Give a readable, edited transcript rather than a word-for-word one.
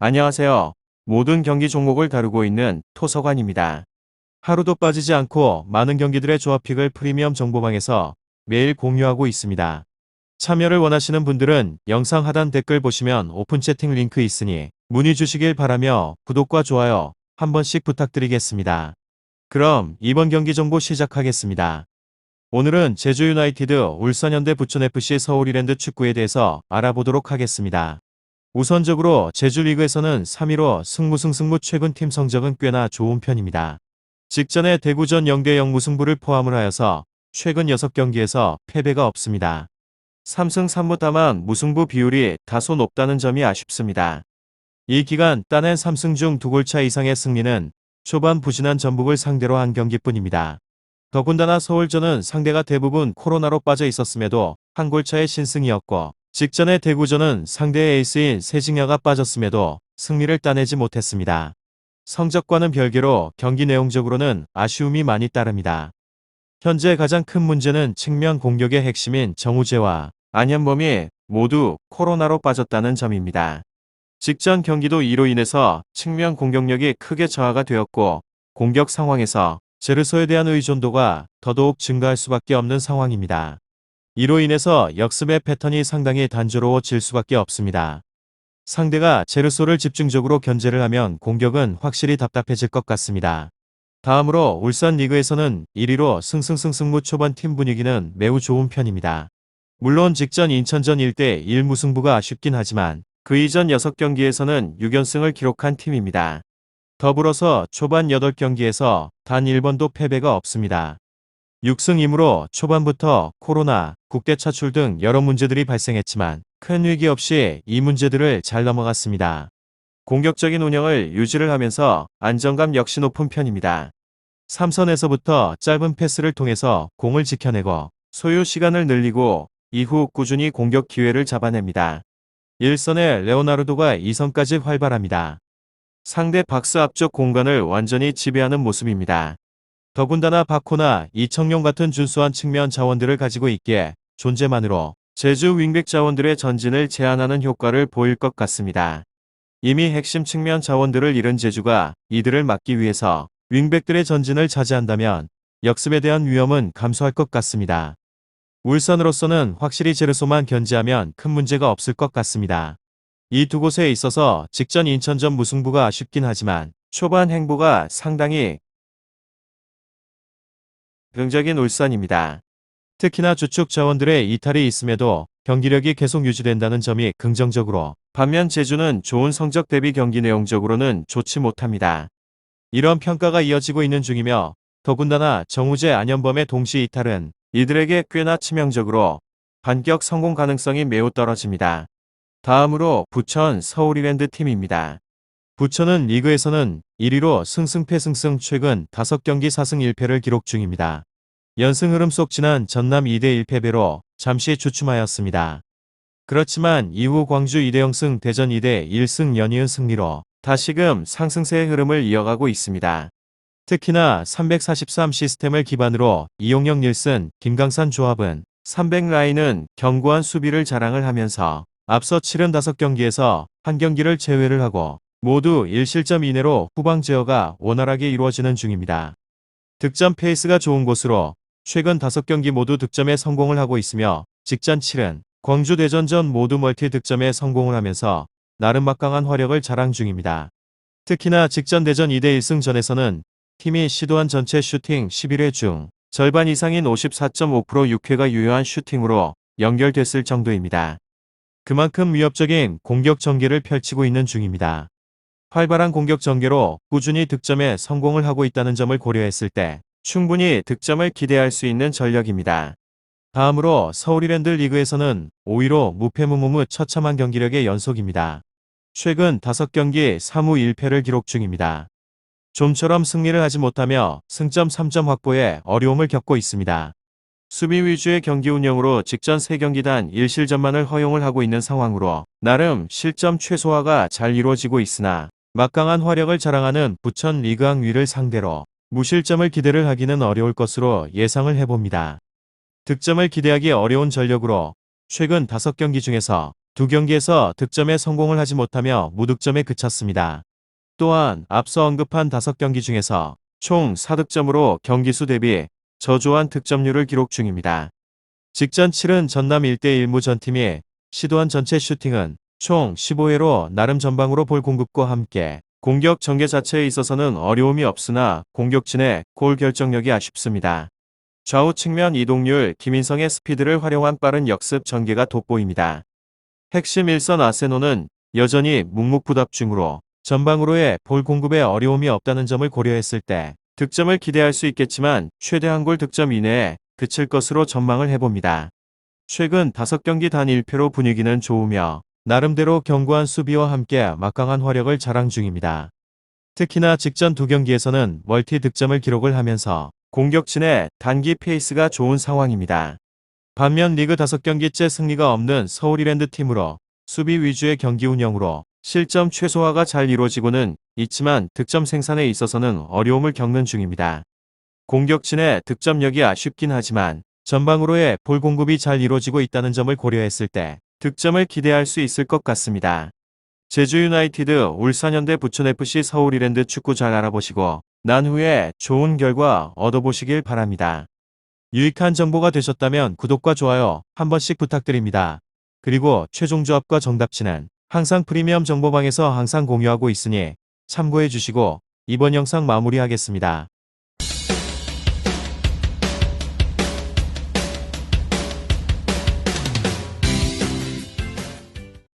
안녕하세요. 모든 경기 종목을 다루고 있는 토서관입니다. 하루도 빠지지 않고 많은 경기들의 조합픽을 프리미엄 정보방에서 매일 공유하고 있습니다. 참여를 원하시는 분들은 영상 하단 댓글 보시면 오픈 채팅 링크 있으니 문의 주시길 바라며 구독과 좋아요 한 번씩 부탁드리겠습니다. 그럼 이번 경기 정보 시작하겠습니다. 오늘은 제주 유나이티드, 울산현대, 부천FC, 서울이랜드 축구에 대해서 알아보도록 하겠습니다. 우선적으로 제주리그에서는 3위로 승무 최근 팀 성적은 꽤나 좋은 편입니다. 직전에 대구전 0대0 무승부를 포함을 하여서 최근 6경기에서 패배가 없습니다. 3승 3무 다만 무승부 비율이 다소 높다는 점이 아쉽습니다. 이 기간 따낸 3승 중 2골차 이상의 승리는 초반 부진한 전북을 상대로 한 경기뿐입니다. 더군다나 서울전은 상대가 대부분 코로나로 빠져 있었음에도 한 골차의 신승이었고 직전의 대구전은 상대의 에이스인 세징야가 빠졌음에도 승리를 따내지 못했습니다. 성적과는 별개로 경기 내용적으로는 아쉬움이 많이 따릅니다. 현재 가장 큰 문제는 측면 공격의 핵심인 정우재와 안현범이 모두 코로나로 빠졌다는 점입니다. 직전 경기도 이로 인해서 측면 공격력이 크게 저하가 되었고 공격 상황에서 제르소에 대한 의존도가 더더욱 증가할 수밖에 없는 상황입니다. 이로 인해서 역습의 패턴이 상당히 단조로워질 수밖에 없습니다. 상대가 제르소를 집중적으로 견제를 하면 공격은 확실히 답답해질 것 같습니다. 다음으로 울산 리그에서는 1위로 승승승승무 초반 팀 분위기는 매우 좋은 편입니다. 물론 직전 인천전 1대1 무승부가 아쉽긴 하지만 그 이전 6경기에서는 6연승을 기록한 팀입니다. 더불어서 초반 8경기에서 단 1번도 패배가 없습니다. 6승2무로 초반부터 코로나, 국대 차출 등 여러 문제들이 발생했지만 큰 위기 없이 이 문제들을 잘 넘어갔습니다. 공격적인 운영을 유지를 하면서 안정감 역시 높은 편입니다. 3선에서부터 짧은 패스를 통해서 공을 지켜내고 소요 시간을 늘리고 이후 꾸준히 공격 기회를 잡아냅니다. 1선의 레오나르도가 2선까지 활발합니다. 상대 박스 앞쪽 공간을 완전히 지배하는 모습입니다. 더군다나 바코나 이청용 같은 준수한 측면 자원들을 가지고 있기에 존재만으로 제주 윙백 자원들의 전진을 제한하는 효과를 보일 것 같습니다. 이미 핵심 측면 자원들을 잃은 제주가 이들을 막기 위해서 윙백들의 전진을 자제한다면 역습에 대한 위험은 감소할 것 같습니다. 울산으로서는 확실히 제르소만 견제하면 큰 문제가 없을 것 같습니다. 이 두 곳에 있어서 직전 인천전 무승부가 아쉽긴 하지만 초반 행보가 상당히 긍정적인 울산입니다. 특히나 주축 자원들의 이탈이 있음에도 경기력이 계속 유지된다는 점이 긍정적으로, 반면 제주는 좋은 성적 대비 경기 내용적으로는 좋지 못합니다. 이런 평가가 이어지고 있는 중이며 더군다나 정우재, 안현범의 동시 이탈은 이들에게 꽤나 치명적으로 반격 성공 가능성이 매우 떨어집니다. 다음으로 부천, 서울이랜드 팀입니다. 부천은 리그에서는 1위로 승승패승승 최근 5경기 4승 1패를 기록 중입니다. 연승 흐름 속 지난 전남 2대1 패배로 잠시 주춤하였습니다. 그렇지만 이후 광주 2대0 승, 대전 2대1 승 연이은 승리로 다시금 상승세의 흐름을 이어가고 있습니다. 특히나 343 시스템을 기반으로 이용영, 닐슨, 김강산 조합은 300라인은 견고한 수비를 자랑을 하면서 앞서 치른 5경기에서 한 경기를 제외를 하고 모두 1실점 이내로 후방 제어가 원활하게 이루어지는 중입니다. 득점 페이스가 좋은 곳으로 최근 5경기 모두 득점에 성공을 하고 있으며 직전 7은 광주 대전전 모두 멀티 득점에 성공을 하면서 나름 막강한 화력을 자랑 중입니다. 특히나 직전 대전 2대1승 전에서는 팀이 시도한 전체 슈팅 11회 중 절반 이상인 54.5% 6회가 유효한 슈팅으로 연결됐을 정도입니다. 그만큼 위협적인 공격 전개를 펼치고 있는 중입니다. 활발한 공격 전개로 꾸준히 득점에 성공을 하고 있다는 점을 고려했을 때 충분히 득점을 기대할 수 있는 전력입니다. 다음으로 서울이랜드 리그에서는 5위로 무패무무 처참한 경기력의 연속입니다. 최근 5경기 3무 1패를 기록 중입니다. 좀처럼 승리를 하지 못하며 승점 3점 확보에 어려움을 겪고 있습니다. 수비 위주의 경기 운영으로 직전 3경기단 1실점만을 허용을 하고 있는 상황으로 나름 실점 최소화가 잘 이루어지고 있으나 막강한 화력을 자랑하는 부천 리그왕 위를 상대로 무실점을 기대를 하기는 어려울 것으로 예상을 해봅니다. 득점을 기대하기 어려운 전력으로 최근 5경기 중에서 두 경기에서 득점에 성공을 하지 못하며 무득점에 그쳤습니다. 또한 앞서 언급한 5경기 중에서 총 4득점으로 경기수 대비 저조한 득점률을 기록 중입니다. 직전 7은 전남 1대1무 전팀이 시도한 전체 슈팅은 총 15회로 나름 전방으로 볼 공급과 함께 공격 전개 자체에 있어서는 어려움이 없으나 공격진의 골 결정력이 아쉽습니다. 좌우 측면 이동률, 김인성의 스피드를 활용한 빠른 역습 전개가 돋보입니다. 핵심 일선 아세노는 여전히 묵묵부답 중으로 전방으로의 볼 공급에 어려움이 없다는 점을 고려했을 때 득점을 기대할 수 있겠지만 최대 한 골 득점 이내에 그칠 것으로 전망을 해봅니다. 최근 5경기 단 1패로 분위기는 좋으며 나름대로 견고한 수비와 함께 막강한 화력을 자랑 중입니다. 특히나 직전 2경기에서는 멀티 득점을 기록을 하면서 공격진의 단기 페이스가 좋은 상황입니다. 반면 리그 5경기째 승리가 없는 서울 이랜드 팀으로 수비 위주의 경기 운영으로 실점 최소화가 잘 이루어지고는 있지만 득점 생산에 있어서는 어려움을 겪는 중입니다. 공격진의 득점력이 아쉽긴 하지만 전방으로의 볼 공급이 잘 이루어지고 있다는 점을 고려했을 때 득점을 기대할 수 있을 것 같습니다. 제주 유나이티드, 울산현대, 부천FC, 서울 이랜드 축구 잘 알아보시고 난 후에 좋은 결과 얻어보시길 바랍니다. 유익한 정보가 되셨다면 구독과 좋아요 한 번씩 부탁드립니다. 그리고 최종 조합과 정답치는 항상 프리미엄 정보방에서 항상 공유하고 있으니 참고해 주시고 이번 영상 마무리하겠습니다.